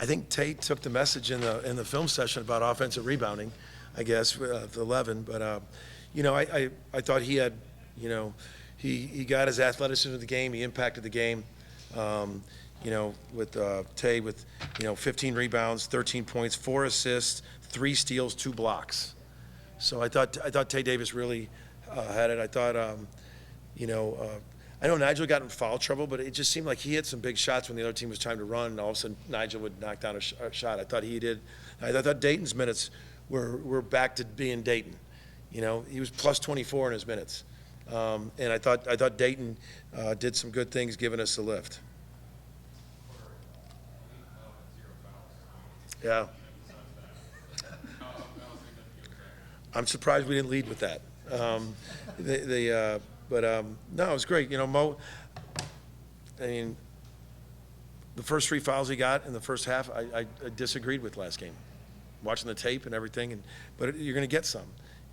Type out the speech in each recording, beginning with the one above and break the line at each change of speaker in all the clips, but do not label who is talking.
I think Tate took the message in the film session about offensive rebounding, I guess, with 11. But, you know, I thought he had, you know, he got his athleticism of the game. He impacted the game. You know, with Tae with, you know, 15 rebounds, 13 points, 4 assists, 3 steals, 2 blocks. So I thought Tae Davis really had it. I thought, you know, I know Nijel got in foul trouble, but it just seemed like he hit some big shots when the other team was trying to run, and all of a sudden Nijel would knock down a shot. I thought he did. I thought Dayton's minutes were back to being Dayton. You know, he was plus 24 in his minutes. And I thought Dayton did some good things, giving us a lift. Yeah. I'm surprised we didn't lead with that. No, it was great. You know, Mo, I mean, the first 3 fouls he got in the first half, I disagreed with last game. Watching the tape and everything, but you're going to get some.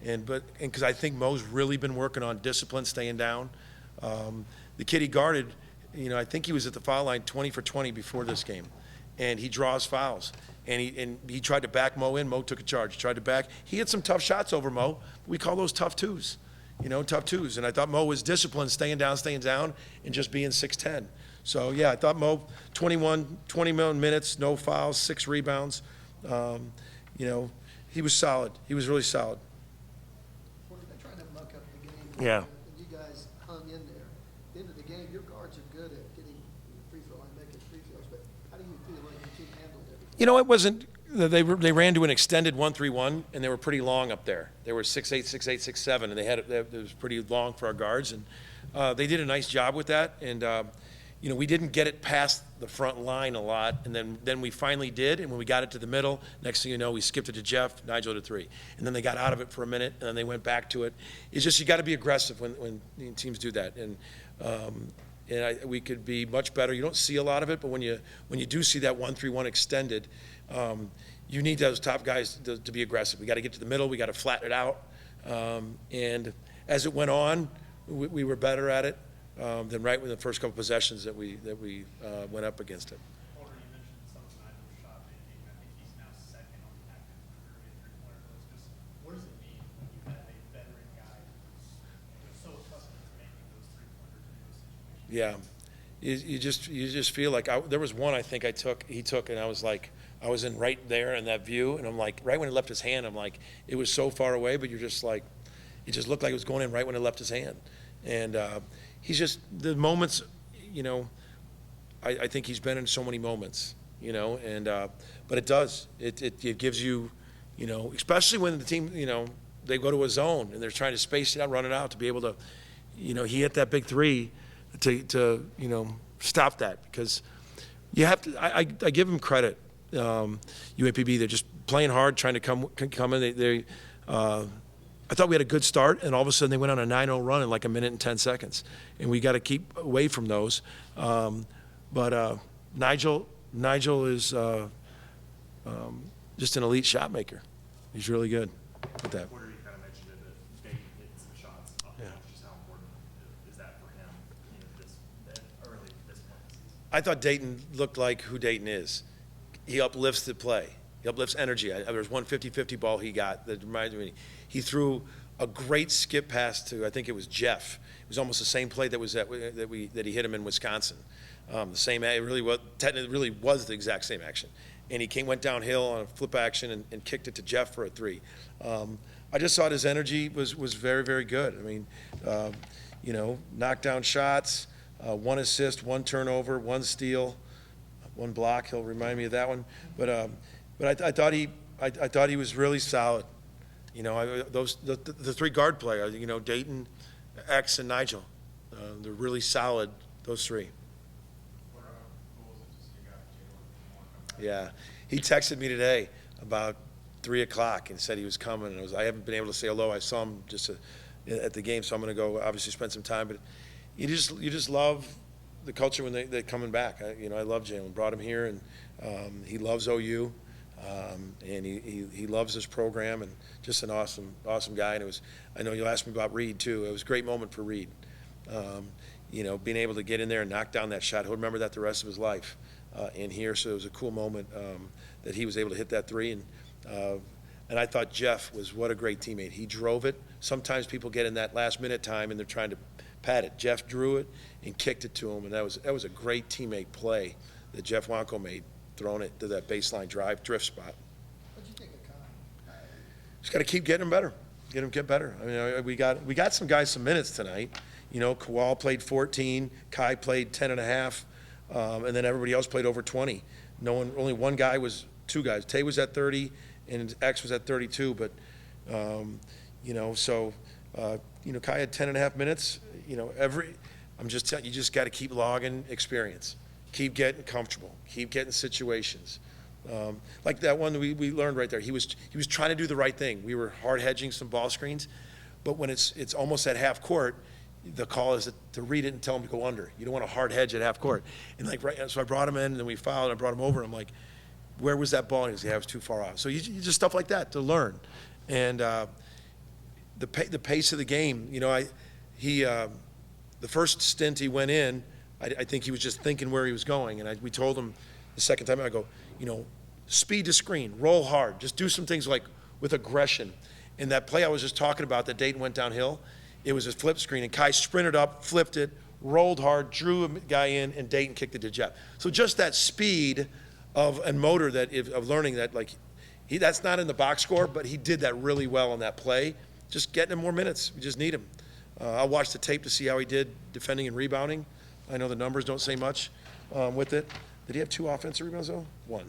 And because I think Mo's really been working on discipline, staying down. The kid he guarded, you know, I think he was at the foul line 20 for 20 before this game, and he draws fouls. And he tried to back Mo in. Mo took a charge. He tried to back. He had some tough shots over Mo. We call those tough twos, you know, tough twos. And I thought Mo was disciplined, staying down, and just being 6'10". So, yeah, I thought Mo, 20 minutes, no fouls, 6 rebounds. You know, he was solid. He was really solid.
They tried to muck up the game.
Yeah.
And you guys hung in there. At the end of the game, your guards are good at getting free throw line, making free throws. But how do you feel like your team handled everything?
You know, it wasn't. They ran to an extended 1-3-1, and they were pretty long up there. They were 6'8", 6'8", 6'7", and it was pretty long for our guards, and they did a nice job with that. And you know, we didn't get it past the front line a lot, and then we finally did. And when we got it to the middle, next thing you know, we skipped it to Jeff, Nijel to 3, and then they got out of it for a minute, and then they went back to it. It's just you got to be aggressive when teams do that, and we could be much better. You don't see a lot of it, but when you do see that 1-3-1 extended, you need those top guys to be aggressive. We got to get to the middle. We got to flatten it out. And as it went on, we were better at it than right with the first couple possessions that we went up against it.
Porter, you mentioned some of Nigel's shot making. I think he's now second on the active three-pointer list. Just what does it mean when you have a veteran guy who's so accustomed to making those three-pointers in those situations?
Yeah. You just feel like there was one I think he took, and I was like, I was in right there in that view, and I'm like, right when it left his hand, I'm like, it was so far away, but you're just like, it just looked like it was going in right when it left his hand. And he's just, the moments, you know, I think he's been in so many moments, you know, and but it does. It gives you, you know, especially when the team, you know, they go to a zone and they're trying to space it out, run it out, to be able to, you know, he hit that big 3 to you know, stop that, because you have to, I give him credit. UAPB, they're just playing hard, trying to come in. I thought we had a good start, and all of a sudden they went on a 9-0 run in like a minute and 10 seconds, and we got to keep away from those. But Nijel is just an elite shot maker. He's really good with that.
Porter, you kind of mentioned it, that Dayton hit some shots up.
Yeah.
Just how important is that for him, you know, early this point in the season?
I thought Dayton looked like who Dayton is. He uplifts the play. He uplifts energy. There was one 50-50 ball he got that reminded me. He threw a great skip pass to, I think it was Jeff. It was almost the same play that he hit him in Wisconsin. The same, it really was, technically, really was the exact same action. And he went downhill on a flip action and kicked it to Jeff for a 3. I just thought his energy was very, very good. I mean, you know, knockdown shots, 1 assist, 1 turnover, 1 steal, 1 block. He'll remind me of that one. But I thought he was really solid. You know, the 3 guard players, you know, Dayton, X, and Nijel, they're really solid. Those 3. Yeah, he texted me today about 3 o'clock and said he was coming. And I haven't been able to say hello. I saw him just at the game, so I'm going to go obviously spend some time. But you just love the culture when they're coming back. You know, I love Jalen. Brought him here, and he loves OU, and he loves this program, and just an awesome guy. And I know you'll ask me about Reed too. It was a great moment for Reed. You know, being able to get in there and knock down that shot. He'll remember that the rest of his life. in here. So it was a cool moment that he was able to hit that three. And I thought Jeff was what a great teammate. He drove it. Sometimes people get in that last minute time and they're trying to pad it. Jeff drew it and kicked it to him, and that was a great teammate play that Jeff Wanko made, throwing it to that baseline drive drift spot.
What'd you think of Kai?
Just got to keep getting him better. Get better. I mean, we got some guys some minutes tonight. You know, Kowal played 14, Kai played 10 and a half, and then everybody else played over 20. Only one guy two guys. Tae was at 30, and X was at 32. But you know, so you know, Kai had 10 and a half minutes. You know, I'm just telling you, just got to keep logging experience, keep getting comfortable, keep getting situations. Like that one we learned right there. He was trying to do the right thing. We were hard hedging some ball screens, but when it's almost at half court, the call is to read it and tell him to go under. You don't want to hard hedge at half court. And like so I brought him in, and then we fouled. And I brought him over. And I'm like, where was that ball? And he goes, yeah, it was too far off. So you just stuff like that to learn. And the pace of the game. You know, the first stint he went in, I think he was just thinking where he was going. And we told him the second time, I go, you know, speed to screen, roll hard, just do some things like with aggression. And that play I was just talking about that Dayton went downhill, it was a flip screen, and Kai sprinted up, flipped it, rolled hard, drew a guy in, and Dayton kicked it to Jeff. So just that speed and motor of learning that, like, that's not in the box score, but he did that really well on that play. Just getting him more minutes. We just need him. I'll watch the tape to see how he did defending and rebounding. I know the numbers don't say much with it. Did he have 2 offensive rebounds, though? 1.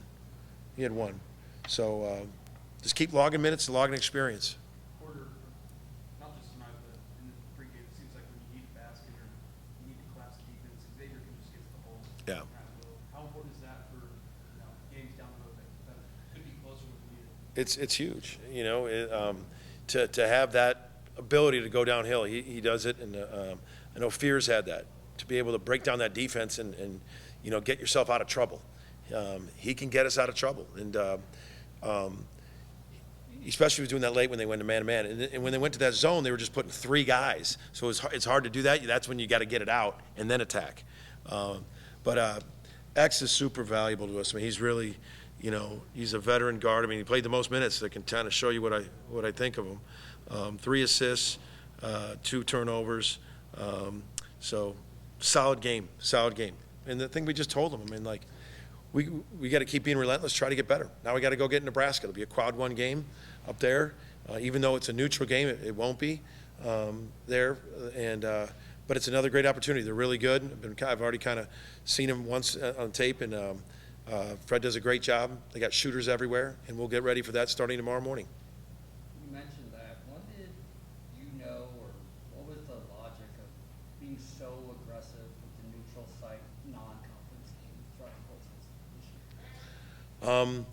He had 1. So just keep logging minutes and logging experience.
Porter, not just tonight, but in the pregame, it seems like when you need a basket or you need to collapse the defense, Xavier can just get to the hole.
Yeah.
How important is that for games down the road that could be closer with the leader?
It's huge, you know, to have that ability to go downhill. He does it, and I know Fears had that, to be able to break down that defense and you know, get yourself out of trouble. He can get us out of trouble, and especially was doing that late when they went to man-to-man. And when they went to that zone, they were just putting 3 guys. So it's hard to do that. That's when you got to get it out and then attack. But X is super valuable to us. I mean, he's really, you know, he's a veteran guard. I mean, he played the most minutes. That can kind of show you what I think of him. 3 assists, 2 turnovers. So solid game. And the thing we just told him, I mean, like, we got to keep being relentless, try to get better. Now we got to go get in Nebraska. It'll be a quad 1 game up there. Even though it's a neutral game, it won't be there. But it's another great opportunity. They're really good. I've already kind of seen them once on tape, and Fred does a great job. They got shooters everywhere, and we'll get ready for that starting tomorrow morning.
You mentioned that. When did you know, or what was the logic of being so aggressive with the neutral site non-conference game throughout the whole season this year?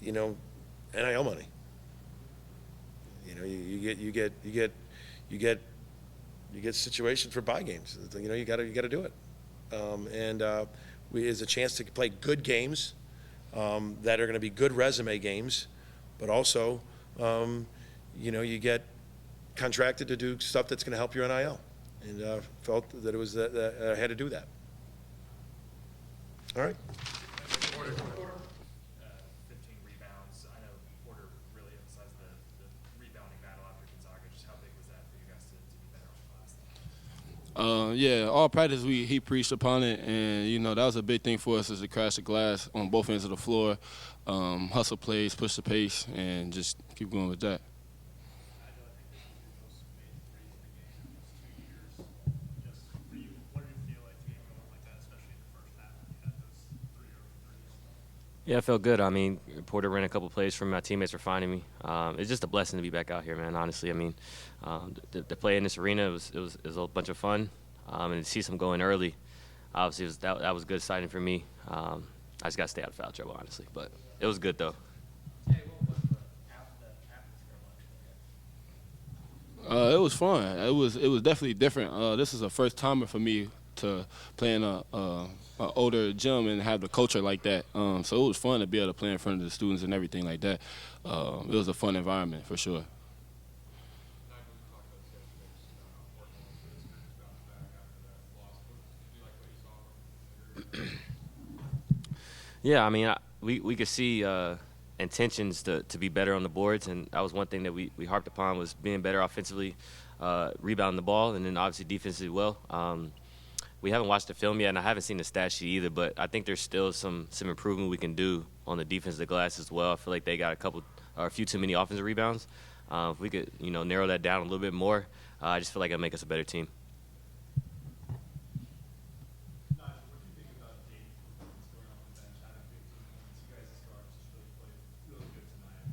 You know, NIL money. You know, you get situations for buy games. You know, you got to do it. Is a chance to play good games that are going to be good resume games, but also, you know, you get contracted to do stuff that's going to help your NIL, and felt that it was that I had to do that. All right.
15 rebounds. I know Porter really emphasized the rebounding battle after Gonzaga. Just how big was that for you guys to be better on the glass?
Yeah, all practice he preached upon it, and you know that was a big thing for us, is to crash the glass on both ends of the floor, hustle plays, push the pace, and just keep going with that.
Yeah, it felt good. I mean, Porter ran a couple plays for me. My teammates were finding me. It's just a blessing to be back out here, man. Honestly, I mean, to play in this arena it was a bunch of fun, and to see some going early, obviously that was good signing for me. I just got to stay out of foul trouble, honestly, but it was good though.
It was fun. It was definitely different. This is a first timer for me to play in a older gym and have the culture like that. So it was fun to be able to play in front of the students and everything like that. It was a fun environment for sure.
Yeah, I mean, we could see intentions to be better on the boards, and that was one thing that we harped upon was being better offensively, rebounding the ball, and then obviously defensively well. We haven't watched the film yet, and I haven't seen the stat sheet either, but I think there's still some improvement we can do on the defensive glass as well. I feel like they got a few too many offensive rebounds. If we could, narrow that down a little bit more, I just feel like it'll make us a better team.
Nigel, what do you think about Davis scoring on the bench? Having 15 points, you guys' guards just really played really good tonight.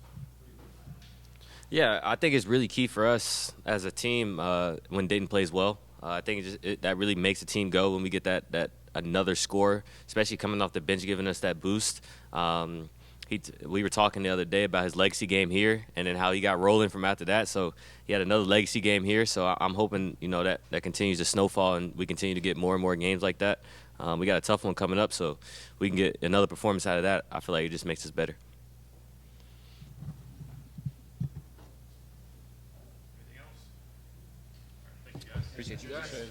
What do you think about that?
Yeah, I think it's really key for us as a team when Dayton plays well. I think that really makes the team go when we get that another score, especially coming off the bench, giving us that boost. We were talking the other day about his legacy game here, and then how he got rolling from after that. So he had another legacy game here. So I'm hoping that continues to snowfall, and we continue to get more and more games like that. We got a tough one coming up, so we can get another performance out of that. I feel like it just makes us better.
Anything else? All right, thank you guys.
Appreciate you guys.